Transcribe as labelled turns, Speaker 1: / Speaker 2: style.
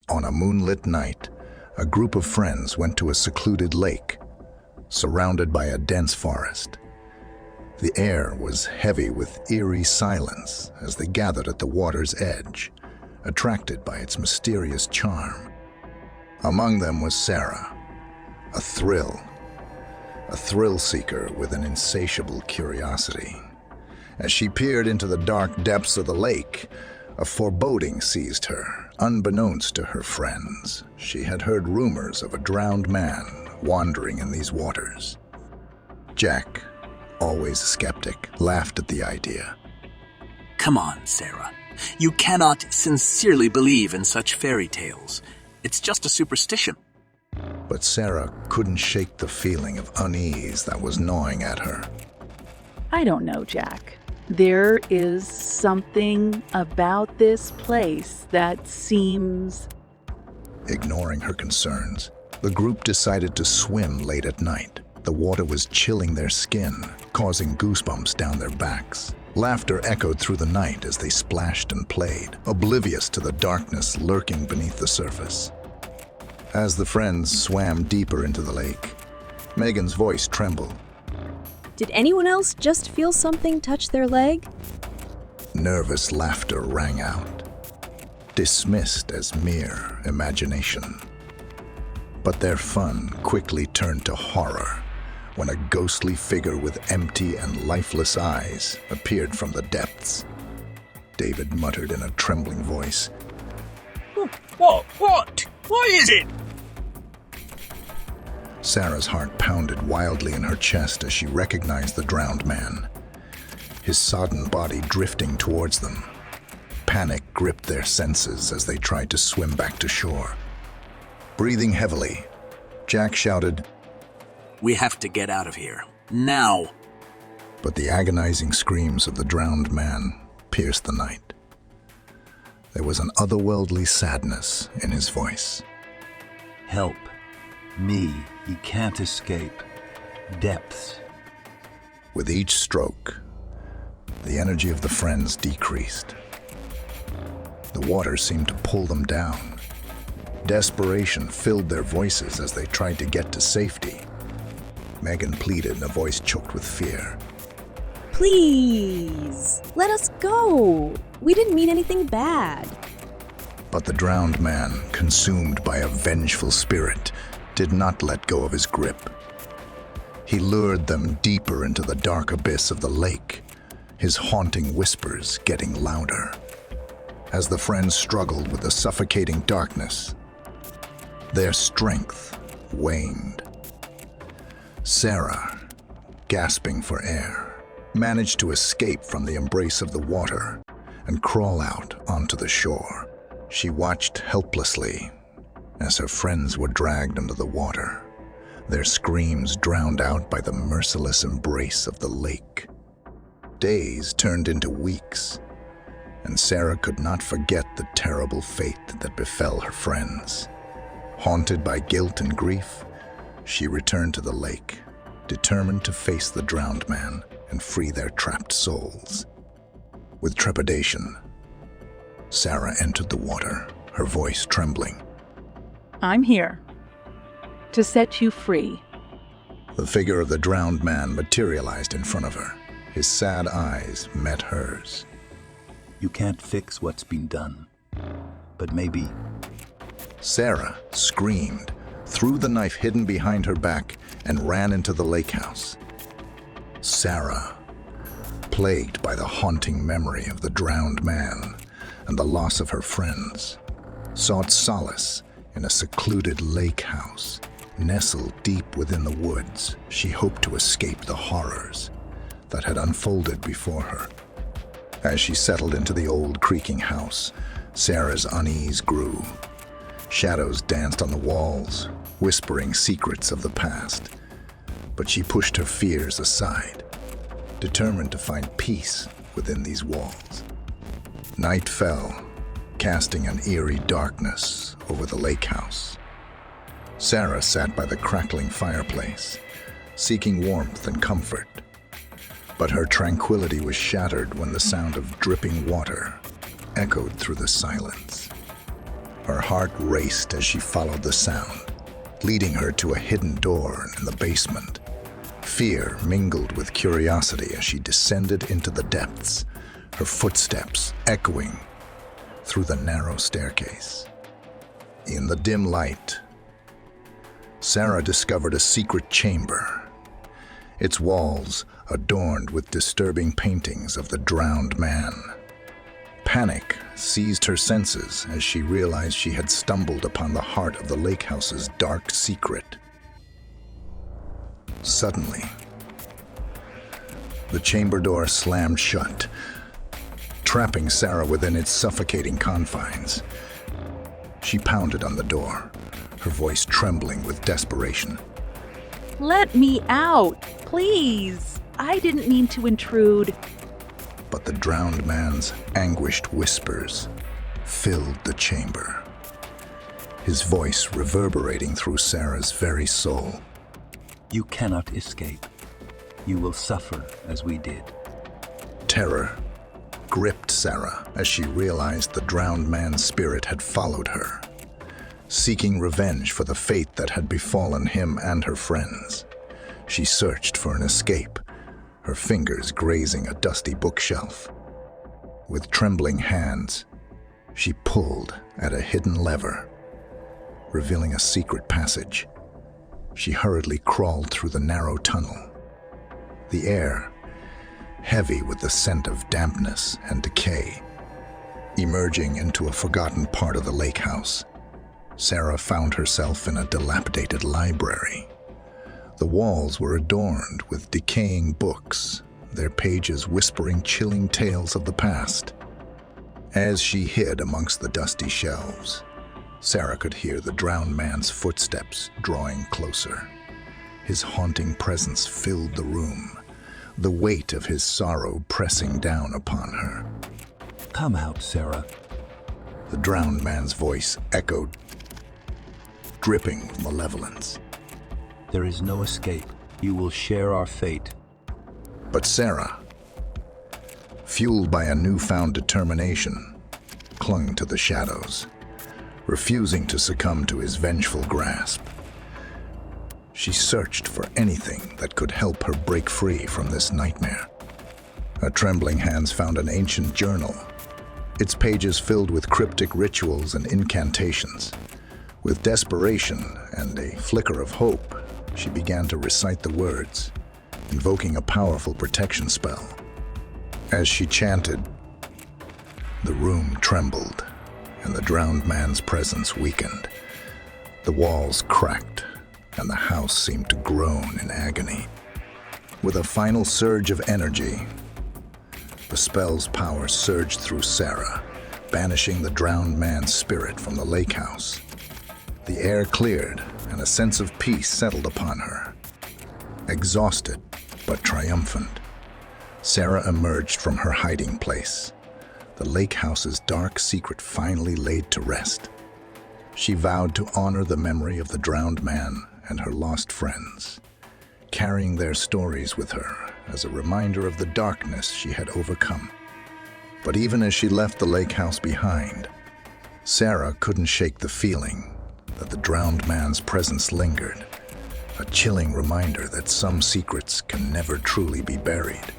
Speaker 1: On a moonlit night, a group of friends went to a secluded lake, surrounded by a dense forest. The air was heavy with eerie silence as they gathered at the water's edge, attracted by its mysterious charm. Among them was Sarah, a thrill seeker with an insatiable curiosity. As she peered into the dark depths of the lake, a foreboding seized her. Unbeknownst to her friends, she had heard rumors of a drowned man wandering in these waters. Jack, always a skeptic, laughed at the idea.
Speaker 2: Come on, Sarah. You cannot sincerely believe in such fairy tales. It's just a superstition.
Speaker 1: But Sarah couldn't shake the feeling of unease that was gnawing at her.
Speaker 3: I don't know, Jack. There is something about this place that seems...
Speaker 1: Ignoring her concerns, the group decided to swim late at night. The water was chilling their skin, causing goosebumps down their backs. Laughter echoed through the night as they splashed and played, oblivious to the darkness lurking beneath the surface. As the friends swam deeper into the lake, Megan's voice trembled.
Speaker 4: Did anyone else just feel something touch their leg?
Speaker 1: Nervous laughter rang out, dismissed as mere imagination. But their fun quickly turned to horror when a ghostly figure with empty and lifeless eyes appeared from the depths. David muttered in a trembling voice,
Speaker 2: What? What is it?
Speaker 1: Sarah's heart pounded wildly in her chest as she recognized the drowned man, his sodden body drifting towards them. Panic gripped their senses as they tried to swim back to shore. Breathing heavily, Jack shouted,
Speaker 2: We have to get out of here. Now!
Speaker 1: But the agonizing screams of the drowned man pierced the night. There was an otherworldly sadness in his voice.
Speaker 5: Help. Me. He can't escape. Depths.
Speaker 1: With each stroke, the energy of the friends decreased. The water seemed to pull them down. Desperation filled their voices as they tried to get to safety. Megan pleaded in a voice choked with fear.
Speaker 4: Please, let us go. We didn't mean anything bad.
Speaker 1: But the drowned man, consumed by a vengeful spirit, did not let go of his grip. He lured them deeper into the dark abyss of the lake, his haunting whispers getting louder. As the friends struggled with the suffocating darkness, their strength waned. Sarah, gasping for air, managed to escape from the embrace of the water and crawl out onto the shore. She watched helplessly as her friends were dragged under the water, their screams drowned out by the merciless embrace of the lake. Days turned into weeks, and Sarah could not forget the terrible fate that befell her friends. Haunted by guilt and grief, she returned to the lake, determined to face the drowned man and free their trapped souls. With trepidation, Sarah entered the water, her voice trembling.
Speaker 3: I'm here to set you free.
Speaker 1: The figure of the drowned man materialized in front of her. His sad eyes met hers.
Speaker 5: You can't fix what's been done. But maybe...
Speaker 1: Sarah screamed, threw the knife hidden behind her back, and ran into the lake house. Sarah, plagued by the haunting memory of the drowned man and the loss of her friends, sought solace in a secluded lake house. Nestled deep within the woods, she hoped to escape the horrors that had unfolded before her. As she settled into the old creaking house, Sarah's unease grew. Shadows danced on the walls, whispering secrets of the past. But she pushed her fears aside, determined to find peace within these walls. Night fell, casting an eerie darkness over the lake house. Sarah sat by the crackling fireplace, seeking warmth and comfort. But her tranquility was shattered when the sound of dripping water echoed through the silence. Her heart raced as she followed the sound, leading her to a hidden door in the basement. Fear mingled with curiosity as she descended into the depths, her footsteps echoing through the narrow staircase. In the dim light, Sarah discovered a secret chamber, its walls adorned with disturbing paintings of the drowned man. Panic seized her senses as she realized she had stumbled upon the heart of the lake house's dark secret. Suddenly, the chamber door slammed shut, trapping Sarah within its suffocating confines. She pounded on the door, her voice trembling with desperation.
Speaker 3: Let me out, please. I didn't mean to intrude.
Speaker 1: But the drowned man's anguished whispers filled the chamber, his voice reverberating through Sarah's very soul.
Speaker 5: You cannot escape. You will suffer as we did.
Speaker 1: Terror gripped Sarah as she realized the drowned man's spirit had followed her, seeking revenge for the fate that had befallen him and her friends. She searched for an escape, her fingers grazing a dusty bookshelf. With trembling hands, she pulled at a hidden lever, revealing a secret passage. She hurriedly crawled through the narrow tunnel, the air heavy with the scent of dampness and decay. Emerging into a forgotten part of the lake house, Sarah found herself in a dilapidated library. The walls were adorned with decaying books, their pages whispering chilling tales of the past. As she hid amongst the dusty shelves, Sarah could hear the drowned man's footsteps drawing closer. His haunting presence filled the room, the weight of his sorrow pressing down upon her.
Speaker 5: Come out, Sarah.
Speaker 1: The drowned man's voice echoed, dripping with malevolence.
Speaker 5: There is no escape. You will share our fate.
Speaker 1: But Sarah, fueled by a newfound determination, clung to the shadows, refusing to succumb to his vengeful grasp. She searched for anything that could help her break free from this nightmare. Her trembling hands found an ancient journal, its pages filled with cryptic rituals and incantations. With desperation and a flicker of hope, she began to recite the words, invoking a powerful protection spell. As she chanted, the room trembled, and the drowned man's presence weakened. The walls cracked, and the house seemed to groan in agony. With a final surge of energy, the spell's power surged through Sarah, banishing the drowned man's spirit from the lake house. The air cleared, and a sense of peace settled upon her. Exhausted but triumphant, Sarah emerged from her hiding place, the lake house's dark secret finally laid to rest. She vowed to honor the memory of the drowned man and her lost friends, carrying their stories with her as a reminder of the darkness she had overcome. But even as she left the lake house behind, Sarah couldn't shake the feeling that the drowned man's presence lingered, a chilling reminder that some secrets can never truly be buried.